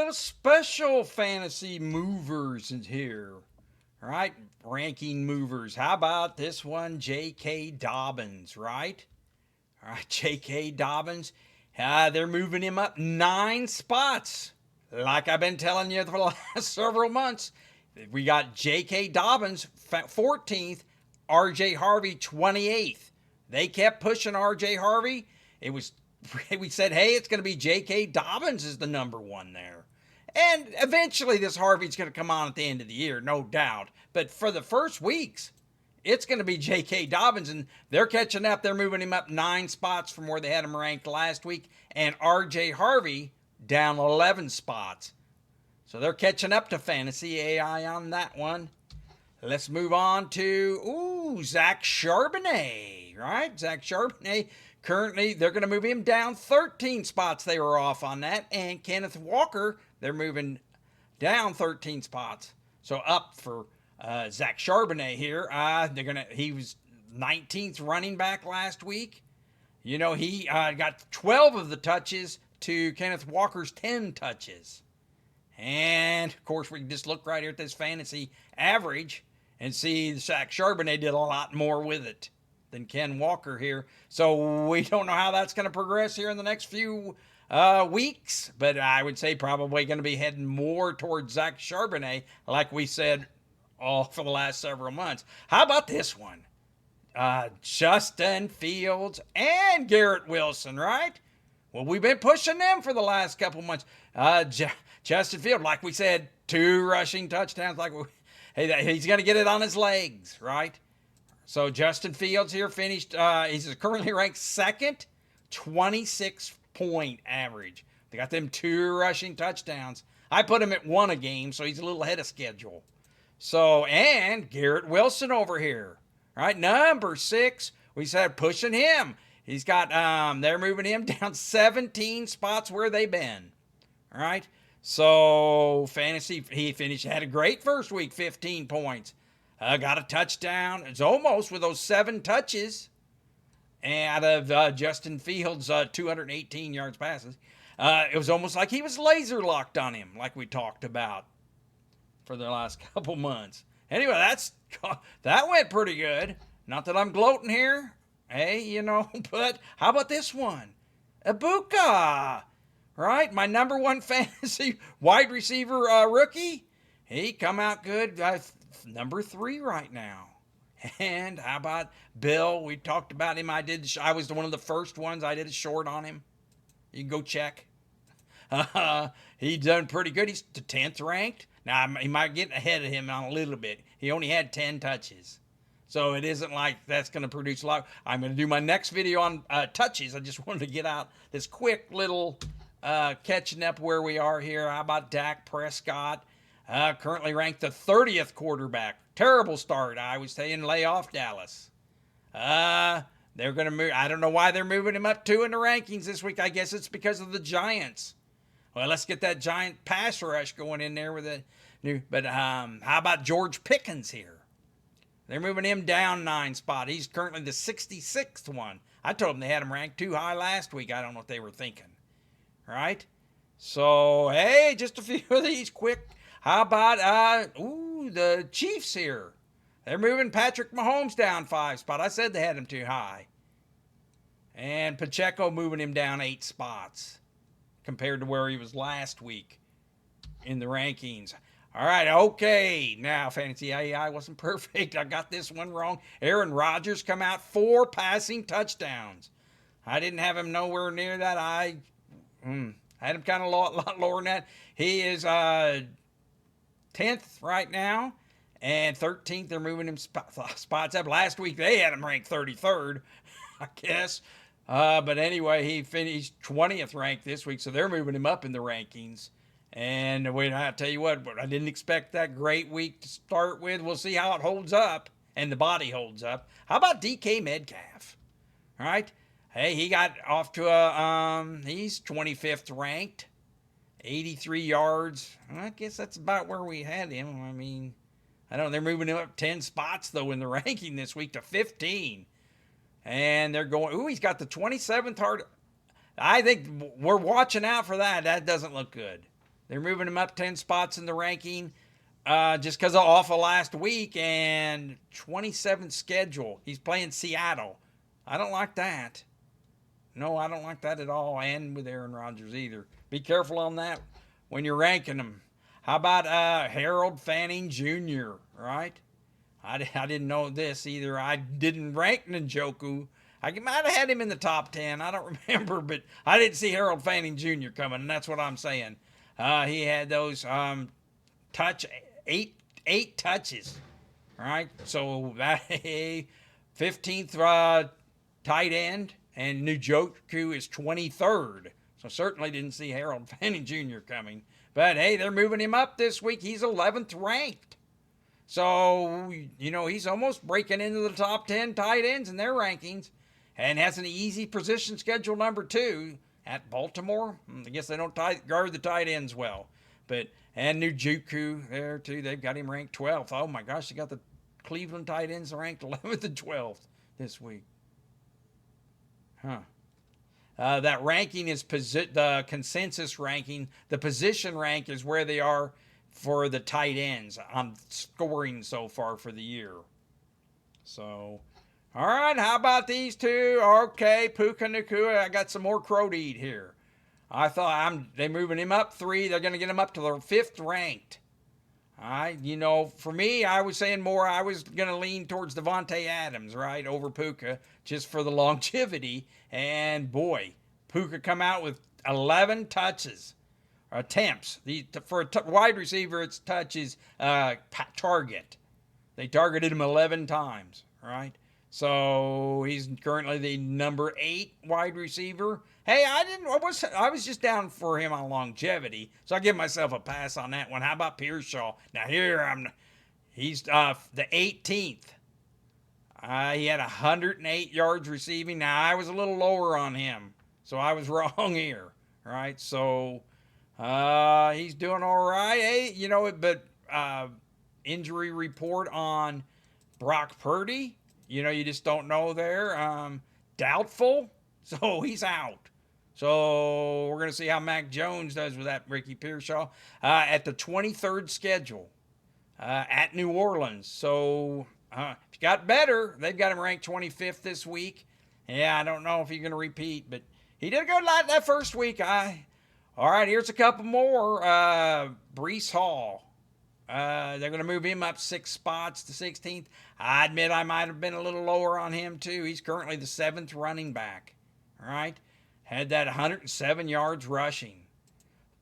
little special fantasy movers in here. All right, ranking movers. How about this one, J.K. Dobbins, right? All right, J.K. Dobbins. They're moving him up 9 spots. Like I've been telling you for the last several months. We got J.K. Dobbins 14th, R.J. Harvey 28th. They kept pushing R.J. Harvey. We said, hey, it's going to be J.K. Dobbins is the number one there. And eventually this Harvey's going to come on at the end of the year, no doubt. But for the first weeks, it's going to be J.K. Dobbins, and they're catching up. They're moving him up 9 spots from where they had him ranked last week. And R.J. Harvey down 11 spots. So they're catching up to Fantasy AI on that one. Let's move on to, Zach Charbonnet, right? Zach Charbonnet, currently, they're going to move him down 13 spots. They were off on that. And Kenneth Walker, they're moving down 13 spots. So up for Zach Charbonnet here. He was 19th running back last week. You know, he got 12 of the touches to Kenneth Walker's 10 touches. And, of course, we can just look right here at this fantasy average and see Zach Charbonnet did a lot more with it than Ken Walker here. So we don't know how that's going to progress here in the next few weeks. But I would say probably going to be heading more towards Zach Charbonnet, like we said all for the last several months. How about this one? Justin Fields and Garrett Wilson, right? Well, we've been pushing them for the last couple months. Justin Fields, like we said, 2 rushing touchdowns. He's going to get it on his legs, right? So Justin Fields here finished, he's currently ranked 2nd, 26-point average. They got them 2 rushing touchdowns. I put him at 1 a game, so he's a little ahead of schedule. So, and Garrett Wilson over here, right? Number 6, we said pushing him. He's got, they're moving him down 17 spots where they've been, all right? So, fantasy, had a great first week, 15 points. Got a touchdown. It's almost with those 7 touches out of Justin Fields' 218 yards passes. It was almost like he was laser locked on him, like we talked about for the last couple months. Anyway, that went pretty good. Not that I'm gloating here. Hey, but how about this one? Ibuka, right? My number 1 fantasy wide receiver rookie. He come out good. Number 3 right now. And how about Bill? We talked about him. I was one of the first ones. I did a short on him. You can go check. He done pretty good. He's the 10th ranked. Now, he might get ahead of him on a little bit. He only had 10 touches. So it isn't like that's going to produce a lot. I'm going to do my next video on touches. I just wanted to get out this quick little catching up where we are here. How about Dak Prescott? Currently ranked the 30th quarterback. Terrible start. I was saying lay off Dallas. They're going to move. I don't know why they're moving him up 2 in the rankings this week. I guess it's because of the Giants. Well, let's get that giant pass rush going in there with a new. But how about George Pickens here? They're moving him down 9 spots. He's currently the 66th one. I told them they had him ranked too high last week. I don't know what they were thinking. Right? So, hey, just a few of these quick. How about, the Chiefs here? They're moving Patrick Mahomes down 5 spots. I said they had him too high. And Pacheco moving him down 8 spots compared to where he was last week in the rankings. All right, okay. Now, Fantasy AI wasn't perfect. I got this one wrong. Aaron Rodgers come out 4 passing touchdowns. I didn't have him nowhere near that. I had him kind of a lot lower than that. He is 10th right now, and 13th. They're moving him spots up. Last week they had him ranked 33rd, I guess. But anyway, he finished 20th ranked this week, so they're moving him up in the rankings. And I'll tell you what, I didn't expect that great week to start with. We'll see how it holds up and the body holds up. How about DK Metcalf? All right. Hey, he got off to he's 25th ranked, 83 yards. I guess that's about where we had him. I mean, I don't know. They're moving him up 10 spots, though, in the ranking this week to 15. And they're going, he's got the 27th hard. I think we're watching out for that. That doesn't look good. They're moving him up 10 spots in the ranking just because of off of last week and 27th schedule. He's playing Seattle. I don't like that. No, I don't like that at all, and with Aaron Rodgers either. Be careful on that when you're ranking them. How about Harold Fanning Jr., right? I didn't know this either. I didn't rank Njoku. I might have had him in the top 10. I don't remember, but I didn't see Harold Fanning Jr. coming, and that's what I'm saying. He had those touch eight touches, right? So that 15th tight end, and Njoku is 23rd. So certainly didn't see Harold Fanning Jr. coming. But hey, they're moving him up this week. He's 11th ranked. So, he's almost breaking into the top 10 tight ends in their rankings and has an easy position schedule number 2 at Baltimore. I guess they don't guard the tight ends well. And Njoku there too. They've got him ranked 12th. Oh my gosh, they got the Cleveland tight ends ranked 11th and 12th this week. Huh. That ranking is the consensus ranking. The position rank is where they are for the tight ends on scoring so far for the year. So, all right, how about these two? Okay, Puka Nacua. I got some more crow to eat here. I thought they're moving him up 3. They're going to get him up to the 5th ranked. All right, for me, I was saying more. I was going to lean towards Devontae Adams, right, over Puka, just for the longevity. And boy, Puka come out with 11 touches, attempts. For a wide receiver, it's touches target. They targeted him 11 times, right? So he's currently the number 8 wide receiver. Hey, I was just down for him on longevity, so I give myself a pass on that one. How about Pearshaw? Now he's the 18th. He had 108 yards receiving. Now I was a little lower on him, so I was wrong here, right? So he's doing all right. Hey, but injury report on Brock Purdy. You just don't know there. Doubtful, so he's out. So we're going to see how Mac Jones does with that Ricky Pearshaw at the 23rd schedule at New Orleans. So if he got better, they've got him ranked 25th this week. Yeah, I don't know if he's going to repeat, but he did a good lot that first week. All right, here's a couple more. Breece Hall. They're going to move him up 6 spots to 16th. I admit I might have been a little lower on him too. He's currently the 7th running back. All right. Had that 107 yards rushing,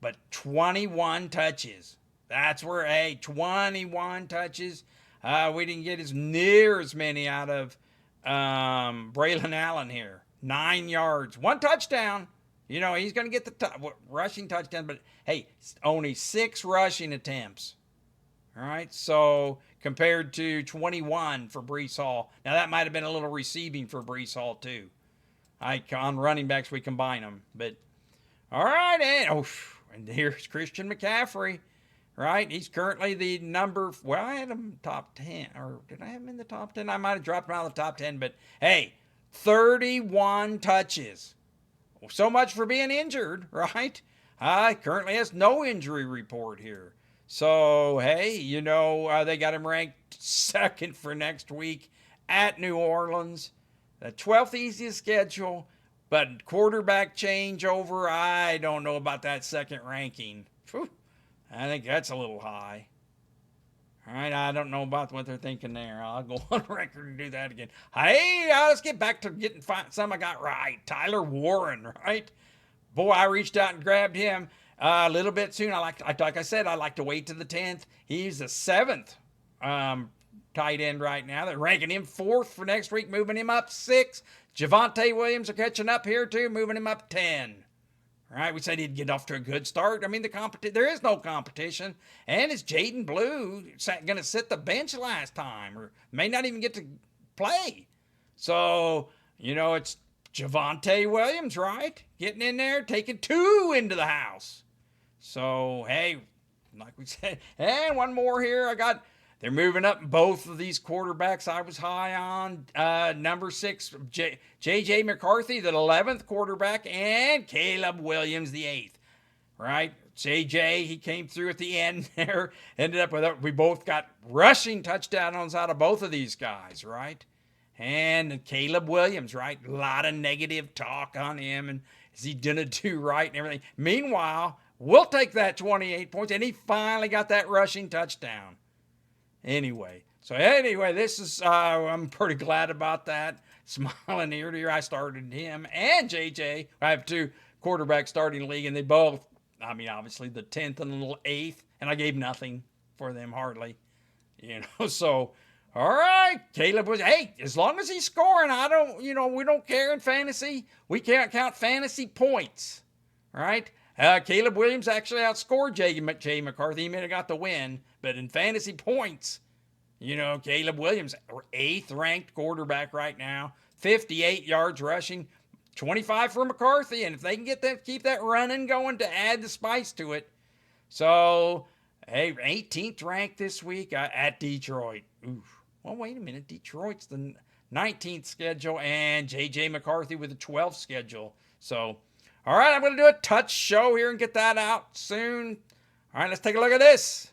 but 21 touches. That's where, 21 touches. We didn't get near as many out of Braylon Allen here. 9 yards, 1 touchdown. He's going to get the rushing touchdown, but hey, only 6 rushing attempts. All right, so compared to 21 for Breece Hall. Now, that might have been a little receiving for Breece Hall, too. On running backs, we combine them. But, all right, and here's Christian McCaffrey, right? He's currently the I had him top 10. Or did I have him in the top 10? I might have dropped him out of the top 10. But, hey, 31 touches. So much for being injured, right? Currently has no injury report here. So, hey, they got him ranked 2nd for next week at New Orleans. The 12th easiest schedule, but quarterback changeover, I don't know about that 2nd ranking. Whew, I think that's a little high. All right, I don't know about what they're thinking there. I'll go on record and do that again. Hey, let's get back to getting some I got right. Tyler Warren, right? Boy, I reached out and grabbed him a little bit soon. Like I said, I like to wait to the 10th. He's the 7th tight end right now. They're ranking him 4th for next week, moving him up 6. Javonte Williams are catching up here too, moving him up 10. All right, we said he'd get off to a good start. I mean, there is no competition. And is Jaden Blue going to sit the bench last time or may not even get to play? So, it's Javonte Williams, right? Getting in there, taking 2 into the house. So, hey, like we said, and one more here. They're moving up both of these quarterbacks I was high on. Number 6, J.J. McCarthy, the 11th quarterback, and Caleb Williams, the 8th. right? JJ, he came through at the end there. Ended up with, we both got rushing touchdowns out of both of these guys, right? And Caleb Williams, right? A lot of negative talk on him, and is he gonna do right and everything? Meanwhile, we'll take that 28 points, and he finally got that rushing touchdown. Anyway, this is I'm pretty glad about that. Smiling ear to ear. I started him and JJ. I have two quarterbacks starting the league, and they both. I mean, obviously the 10th and the 8th, and I gave nothing for them hardly. So all right, Caleb was. Hey, as long as he's scoring, I don't. We don't care in fantasy. We can't count fantasy points, right? Caleb Williams actually outscored Jay McCarthy. He may have got the win, but in fantasy points, Caleb Williams, 8th ranked quarterback right now, 58 yards rushing, 25 for McCarthy, and if they can keep that running going to add the spice to it. So, hey, 18th ranked this week at Detroit. Oof. Well, wait a minute. Detroit's the 19th schedule, and J.J. McCarthy with the 12th schedule. So, all right, I'm going to do a touch show here and get that out soon. All right, let's take a look at this.